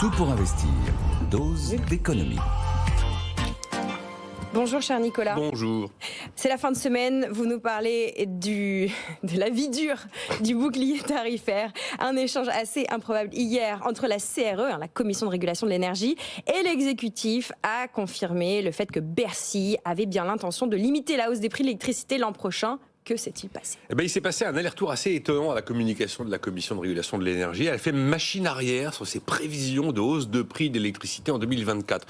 Tout pour investir. Dose d'économie. Bonjour cher Nicolas. Bonjour. C'est la fin de semaine, vous nous parlez de la vie dure du bouclier tarifaire. Un échange assez improbable hier entre la CRE, la Commission de régulation de l'énergie, et l'exécutif a confirmé le fait que Bercy avait bien l'intention de limiter la hausse des prix de l'électricité l'an prochain. Que s'est-il passé ? Il s'est passé un aller-retour assez étonnant à la communication de la Commission de régulation de l'énergie. Elle a fait machine arrière sur ses prévisions de hausse de prix d'électricité en 2024.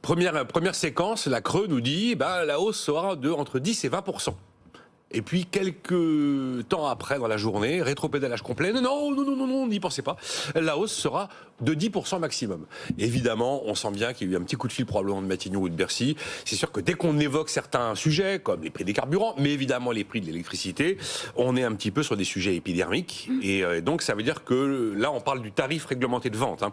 Première séquence, la CRE nous dit la hausse sera entre 10 et 20%. Et puis, quelques temps après, dans la journée, rétropédalage complet. Non, n'y pensez pas. La hausse sera de 10% maximum. Évidemment, on sent bien qu'il y a eu un petit coup de fil probablement de Matignon ou de Bercy. C'est sûr que dès qu'on évoque certains sujets, comme les prix des carburants, mais évidemment les prix de l'électricité, on est un petit peu sur des sujets épidermiques. Et donc, ça veut dire que là, on parle du tarif réglementé de vente,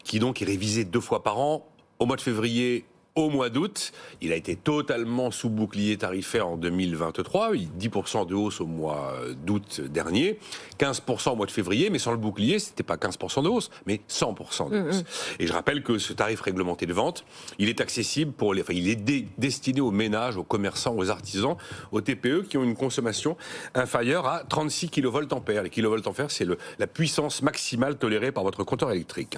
qui donc est révisé 2 fois par an, au mois de février, au mois d'août. Il a été totalement sous bouclier tarifaire en 2023, 10% de hausse au mois d'août dernier, 15% au mois de février, mais sans le bouclier, c'était pas 15% de hausse, mais 100% de hausse. Et je rappelle que ce tarif réglementé de vente, il est accessible il est destiné aux ménages, aux commerçants, aux artisans, aux TPE qui ont une consommation inférieure à 36 kVA. Les kVA, c'est la puissance maximale tolérée par votre compteur électrique.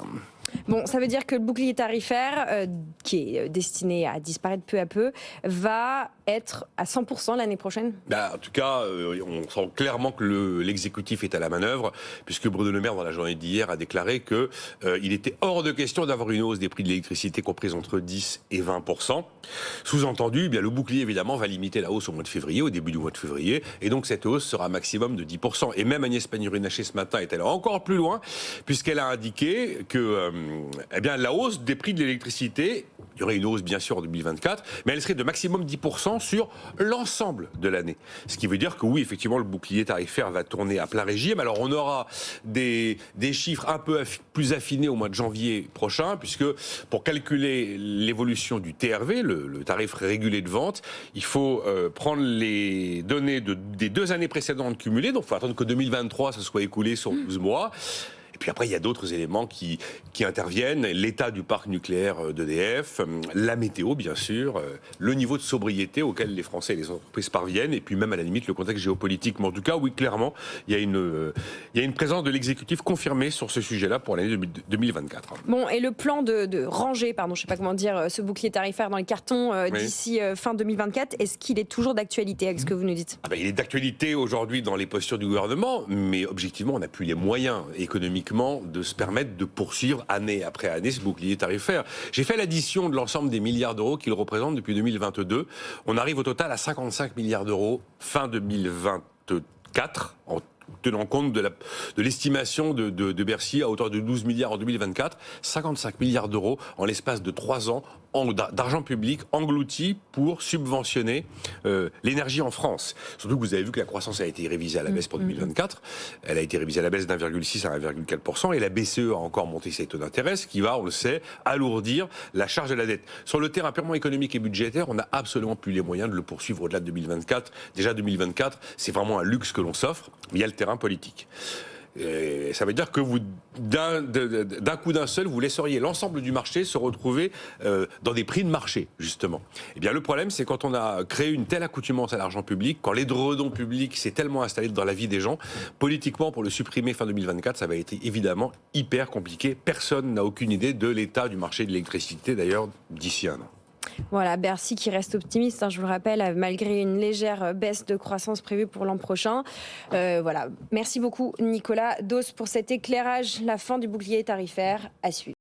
Bon, ça veut dire que le bouclier tarifaire, qui est destiné à disparaître peu à peu, va être à 100% l'année prochaine ? En tout cas, on sent clairement que l'exécutif est à la manœuvre, puisque Bruno Le Maire, dans la journée d'hier, a déclaré qu'il était hors de question d'avoir une hausse des prix de l'électricité comprise entre 10 et 20%. Sous-entendu, le bouclier, évidemment, va limiter la hausse au mois de février, au début du mois de février, et donc cette hausse sera un maximum de 10%. Et même Agnès Pannier-Runacher, ce matin, est allée encore plus loin, puisqu'elle a indiqué que la hausse des prix de l'électricité, il y aurait une hausse bien sûr en 2024, mais elle serait de maximum 10% sur l'ensemble de l'année. Ce qui veut dire que oui, effectivement, le bouclier tarifaire va tourner à plein régime. Alors on aura des chiffres un peu plus affinés au mois de janvier prochain, puisque pour calculer l'évolution du TRV, le tarif régulé de vente, il faut prendre les données des 2 années précédentes cumulées, donc il faut attendre que 2023 se soit écoulé sur 12 mois. Et puis après, il y a d'autres éléments qui interviennent. L'état du parc nucléaire d'EDF, la météo, bien sûr, le niveau de sobriété auquel les Français et les entreprises parviennent, et puis même à la limite le contexte géopolitique. Mais en tout cas, oui, clairement, il y a une présence de l'exécutif confirmée sur ce sujet-là pour l'année 2024. Bon, et le plan de ranger, je ne sais pas comment dire, ce bouclier tarifaire dans les cartons d'ici fin 2024, est-ce qu'il est toujours d'actualité avec ce que vous nous dites ? Il est d'actualité aujourd'hui dans les postures du gouvernement, mais objectivement, on n'a plus les moyens économiques de se permettre de poursuivre année après année ce bouclier tarifaire. J'ai fait l'addition de l'ensemble des milliards d'euros qu'il représente depuis 2022. On arrive au total à 55 milliards d'euros fin 2024, en tenant compte de l'estimation de Bercy à hauteur de 12 milliards en 2024, 55 milliards d'euros en l'espace de 3 ans d'argent public englouti pour subventionner l'énergie en France. Surtout que vous avez vu que la croissance a été révisée à la baisse pour 2024. Elle a été révisée à la baisse d'1,6 à 1,4%, et la BCE a encore monté ses taux d'intérêt, ce qui va, on le sait, alourdir la charge de la dette. Sur le terrain purement économique et budgétaire, on n'a absolument plus les moyens de le poursuivre au-delà de 2024. Déjà 2024, c'est vraiment un luxe que l'on s'offre, mais il y a le terrain politique. Et ça veut dire que vous, d'un coup d'un seul, vous laisseriez l'ensemble du marché se retrouver dans des prix de marché, justement. Le problème, c'est quand on a créé une telle accoutumance à l'argent public, quand l'édredon public s'est tellement installé dans la vie des gens, politiquement, pour le supprimer fin 2024, ça va être évidemment hyper compliqué. Personne n'a aucune idée de l'état du marché de l'électricité, d'ailleurs, d'ici un an. Voilà, Bercy qui reste optimiste, je vous le rappelle, malgré une légère baisse de croissance prévue pour l'an prochain. Voilà, merci beaucoup Nicolas Dos pour cet éclairage. La fin du bouclier tarifaire à suivre.